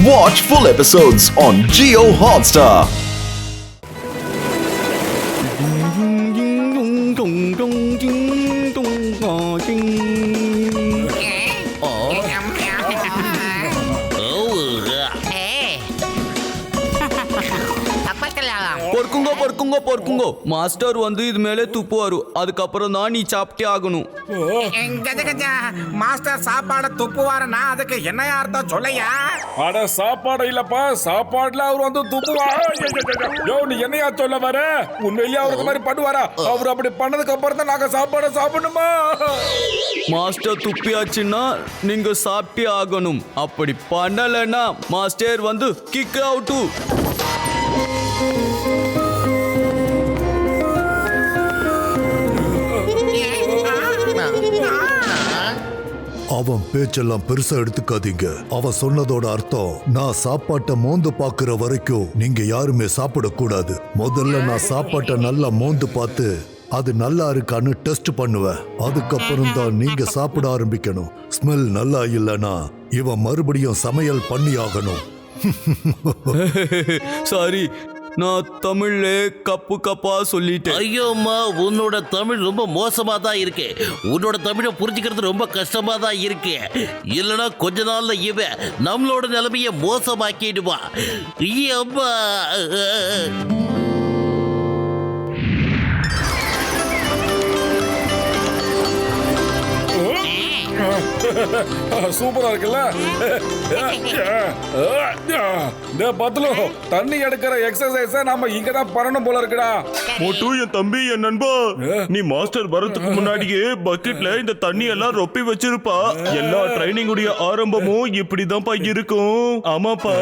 Watch full episodes on Jio Hotstar. பொறுக்குங்கோ Master வந்து இது மேலே துப்புவாரு. அதுக்கப்புறம் தான் நீ சாப்பிட்டே ஆகணும். மாஸ்டர் சாப்பாட துப்புவாருன்னா அதுக்கு என்ன அர்த்தம் சொல்லையா? அட சாப்பாடு இல்லப்பா, சாப்பாடுல அவர் வந்து துப்புவா. நீ என்னையா சொல்ல வர? உண்மையிலேயே அவருக்கு மாதிரி பண்ணுவாரா? அவர் அப்படி பண்ணதுக்கு அப்புறம் தான் நாங்க சாப்பாட சாப்பிடணுமா? மாஸ்டர் துப்பியாச்சுன்னா நீங்க சாப்பிட்டே ஆகணும். அப்படி பண்ணலன்னா மாஸ்டர் வந்து கிக் அவுட்டு. அவன் பேச்செல்லாம் பெருசா எடுத்துக்காதீங்க. அவன் சொன்னதோட அர்த்தம் நான் சாப்பாட்டை மோந்து பாக்குற வரைக்கும் நீங்க யாருமே சாப்பிடக்கூடாது. முதல்ல நான் சாப்பாட்டை நல்லா மோந்து பார்த்து அது நல்லா இருக்கான்னு டெஸ்ட் பண்ணுவேன். அதுக்கப்புறம் தான் நீங்க சாப்பிட ஆரம்பிக்கணும். ஸ்மெல் நல்லா இல்லைன்னா இவன் மறுபடியும் சமையல் பண்ணி ஆகணும். சாரி, நான் தமிழ்ல கப்பு கப்பா சொல்லிட்டேன். ஐயோம்மா, உன்னோட தமிழ் ரொம்ப மோசமா தான் இருக்கு. உன்னோட தமிழை புரிஞ்சுக்கிறது ரொம்ப கஷ்டமா தான் இருக்கு. இல்லைன்னா கொஞ்ச நாள்ல இவன் நம்மளோட நிலைமைய மோசமாக்கிடுவான். ஐயம்மா, சூப்பரா இருக்குல்ல? பத்லு, தண்ணி எடுக்கிற எக்ஸசைஸ் நாம இங்கதான் பண்ணணும் போல இருக்குடா. மோட்டு, என் தம்பி, என் நண்பா, நீ மாஸ்டர் வரதுக்கு முன்னாடியே பக்கெட்ல இந்த தண்ணி எல்லாம் ரொப்பி வச்சிருப்பா. எல்லா ட்ரைனிங் உடைய ஆரம்பமும் இப்படிதான்ப்பா இருக்கும். ஆமாப்பா.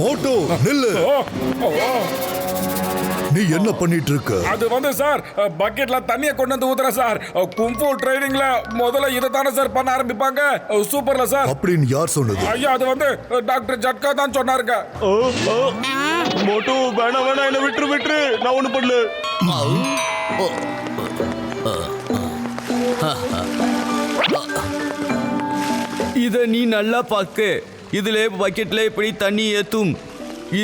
மோட்டோ, நில்லு. நீ என்ன பண்ணிட்டு இருக்க? அது வந்து சார், பக்கெட்ல தண்ணியை கொண்டு வந்து ஊத்துற சார். குங்ஃபூ ட்ரைனிங்ல முதல்ல இதை தானே சார் பண்ண ஆரம்பிப்பாங்க. சூப்பர்ல சார். அப்படின்னு யார் சொன்னது? ஐயா, அது வந்து டாக்டர் ஜட்கா தான் சொன்னாருங்க. மோட்டு, வேணாம் வேணாம், என்ன விட்டுரு. நான் ஒண்ணு பண்ணல. இத நீ நல்லா பார்க்க. இதுல பக்கெட்ல இப்படி தண்ணி ஏத்தும்.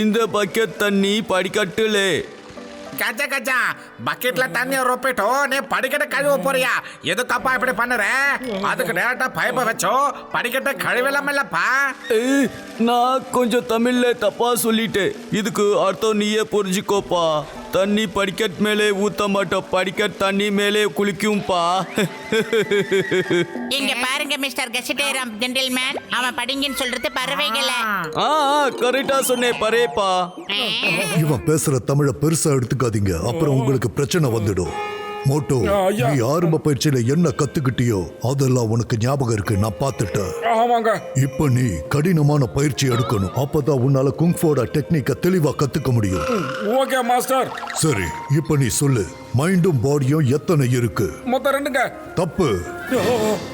இந்த பக்கெட் தண்ணி படிக்கட்டுலே. கஜா கஜா, பக்கெட்ல தண்ணிய ரொப்பிட்டோ நீ படிக்கட்ட கழுவ போறியா? எதுக்கப்பா இப்படி பண்ணுற? அதுக்கு டேரக்டா பைப்பை வச்சோ படிக்கட்ட கழுவலாமல்லப்பா. நான் கொஞ்சம் தமிழ்ல தப்பா சொல்லிட்டேன். இதுக்கு அர்த்தம் நீயே புரிஞ்சுக்கோப்பா. தண்ணி படிக்கட் மேலே ஊத்த மாட்டோம், படிக்கட் தண்ணி மேலே குளிக்கும்பா. இங்க பாருங்க மிஸ்டர் கெசிடேரம் ஜென்டில்மேன், அவன் படிங்கன்னு சொல்றது பறவைகள. கரெக்டா சொன்னேன், பரேப்பா. இவன் பேசுற தமிழ பெருசா எடுத்துக்காதீங்க, அப்புறம் உங்களுக்கு பிரச்சனை வந்துடும். மோட்டோ, நீ ஆரம்ப பயிற்சியில என்ன கத்துக்கிட்டியோ அதெல்லாம் உனக்கு ஞாபகம் இருக்கு, நான் பார்த்துட்டேன். ஆமாங்க. இப்ப நீ கடினமான பயிற்சி எடுக்கணும். அப்பதான் உன்னால குங்ஃபோட டெக்னிக்க தெளிவா கத்துக்க முடியும். Okay master. சரி, இப்ப நீ சொல்லு, மைண்டும் பாடியும் எத்தனை இருக்கு? மொத்தம் 2ங்க. தப்பு.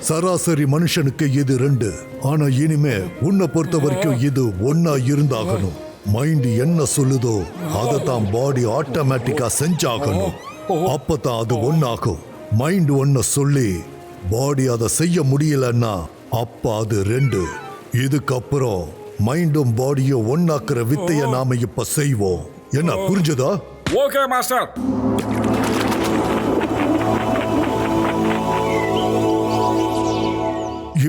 சராசரி மனுஷனுக்கு இது 2. ஆனா இனிமே உன்னை பொறுத்த வரைக்கும் இது 1 இருந்தாகணும். மைண்ட் என்ன சொல்லுதோ அதை தான் பாடி ஆட்டோமேட்டிக்கா செஞ்சாகணும். அப்பதான் அது 1 ஆகும். மைண்ட் 1 சொல்லி பாடி அதை செய்ய முடியலன்னா அப்ப அது 2. இதுக்கப்புறம் மைண்டும் பாடியும் 1 ஆக்குற வித்தைய நாம இப்ப செய்வோம். என்ன, புரிஞ்சதா? Okay master.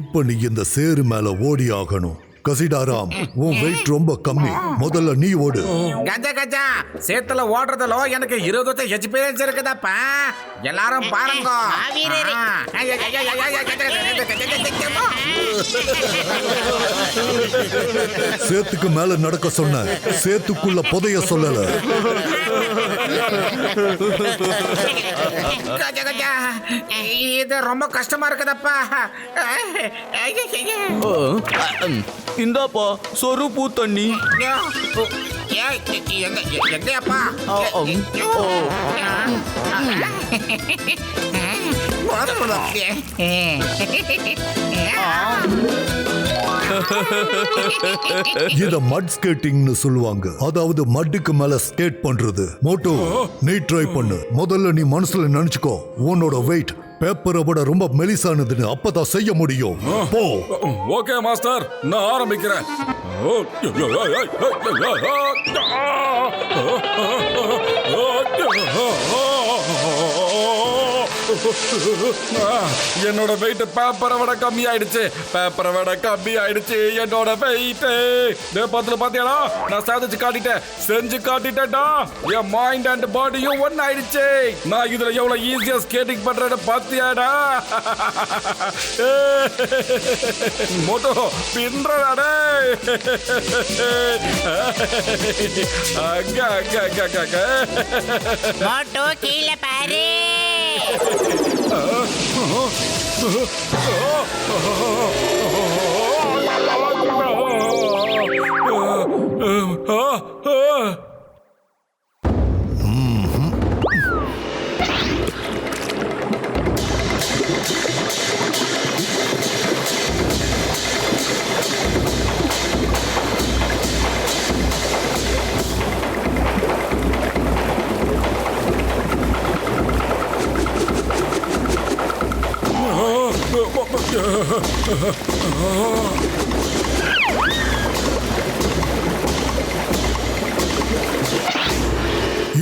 இப்ப நீ இந்த சேரு மேல ஓடி ஆகணும். கசிடாராம், உன் வெயிட் ரொம்ப கம்மி. முதல்ல நீ ஓடு. கஜா கஜா, சேத்துல ஓடுறதுல எனக்கு 20 எக்ஸ்பீரியன்ஸ் இருக்குதாப்பா. எல்லாரும் பாருங்க. சேத்துக்கு மேல நடக்க சொன்ன, சேத்துக்குள்ள புதைய சொல்லல. கஜா கஜா, இது ரொம்ப கஷ்டமா இருக்குதப்பா. இந்தாப்பா சொரு பூ தண்ணி. எங்கப்பா? இத மட் ஸ்கேட்டிங்னு சொல்லுவாங்க. அதாவது மட்டுக்கு மேல ஸ்கேட் பண்றது. மோட்டோ, நீ ட்ரை பண்ணு. முதல்ல நீ மனசுல நினைச்சுக்கோ, உன்னோட வெயிட் பேப்பரை விட ரொம்ப மெலிசானதுன்னு. அப்பதான் செய்ய முடியும். போ. ஓகே மாஸ்டர், நான் ஆரம்பிக்கிறேன். என்னோட வெயிட் பேப்பரை விட கம்மி ஆயிடுச்சு. பேப்பரை விட கம்மி ஆயிடுச்சு என்னோட வெயிட். பத்துல பாத்தியாடா, நான் சாதிச்சு காட்டிட்டேன், செஞ்சு காட்டிட்டேன்டா. என் மைண்ட் அண்ட் பாடியும் ஒன்னு ஆயிடுச்சு. நான் இதுல எவ்வளவு ஈஸியா ஸ்கேட்டிங் பண்றேன்னு பாத்தியாடா. மோட்டோ பின்றடா. அங்க அங்க அங்க அங்க மோட்டோ கீழே பாரு.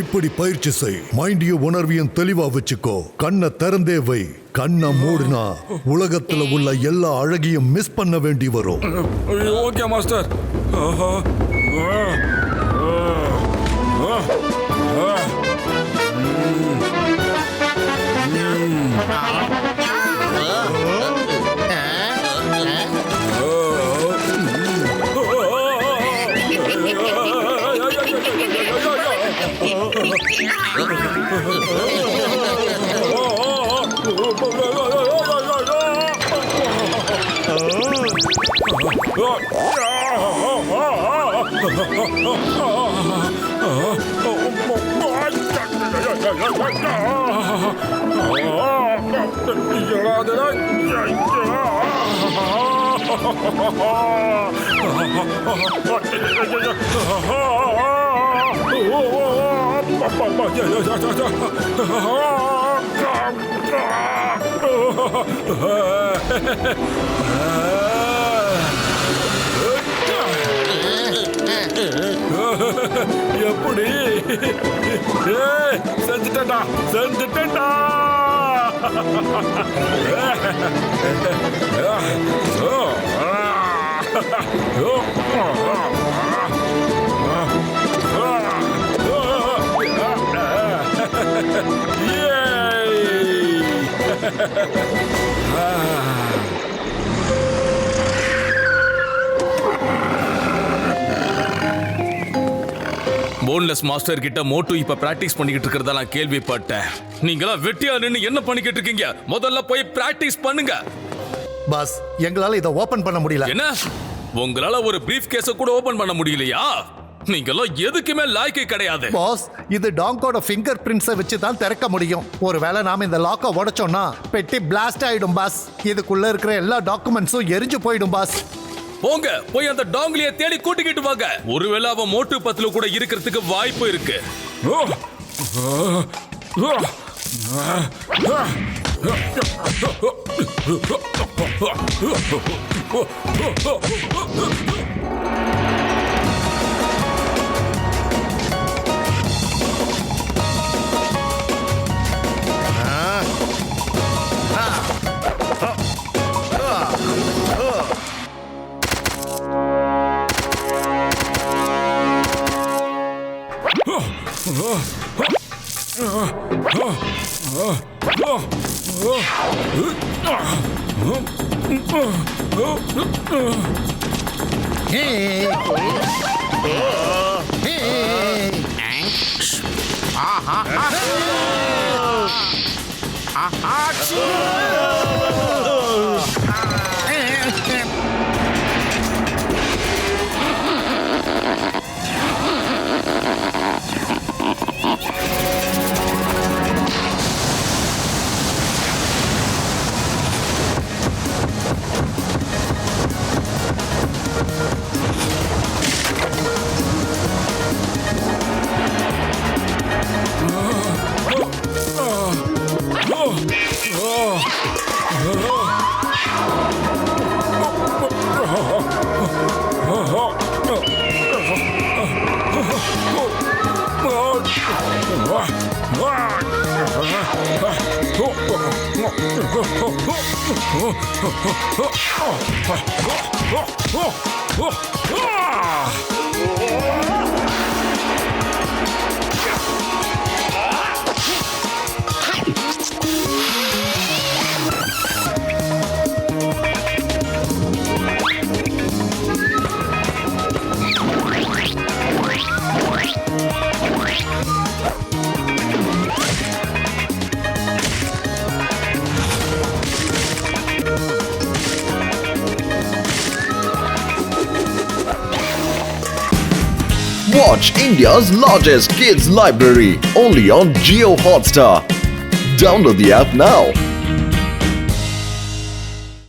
இப்படி பயிற்சி செய். மைண்டையும் உணர்வையும் தெளிவா வச்சுக்கோ. கண்ணை திறந்தே வை. கண்ணை மூடுனா உலகத்துல உள்ள எல்லா அழகையும் மிஸ் பண்ண வேண்டி வரும். Okay master. எப்படி செஞ்சுட்டா செஞ்சுட்டா. போன்லெஸ் மாஸ்டர் கிட்ட மோட்டு இப்ப பிராக்டிஸ் பண்ணிக்கிட்டு இருக்கிறதா நான் கேள்விப்பட்டேன். நீங்களா வெட்டியா நின்னு என்ன பண்ணிக்கிட்டு இருக்கீங்க? முதல்ல போய் பிராக்டிஸ் பண்ணுங்க. பாஸ், எங்களால இதை ஓபன் பண்ண முடியல. என்ன, உங்களால ஒரு பிரீஃப் கேஸ கூட ஓபன் பண்ண முடியலையா? நீங்கெல்லாம் எதுக்குமே லாய்க்கு கிடையாது. பாஸ், இது டாங்கோட ஃபிங்கர் பிரிண்ட்ஸை வச்சு தான் திறக்க முடியும். ஒருவேளை நாம இந்த லாக்கை உடைச்சோம்னா பெட்டி பிளாஸ்ட் ஆயிடும் பாஸ். இதுக்குள்ள இருக்கிற எல்லா டாக்குமெண்ட்ஸும் எரிஞ்சு போயிடும் பாஸ். போங்க, போய் அந்த டாங்கிலிய தேடி கூட்டிக்கிட்டு வாங்க. ஒருவேளை அவன் மோட்டு பத்துல கூட இருக்கிறதுக்கு வாய்ப்பு இருக்கு. Watch India's largest kids library only on Jio Hotstar. Download the app now.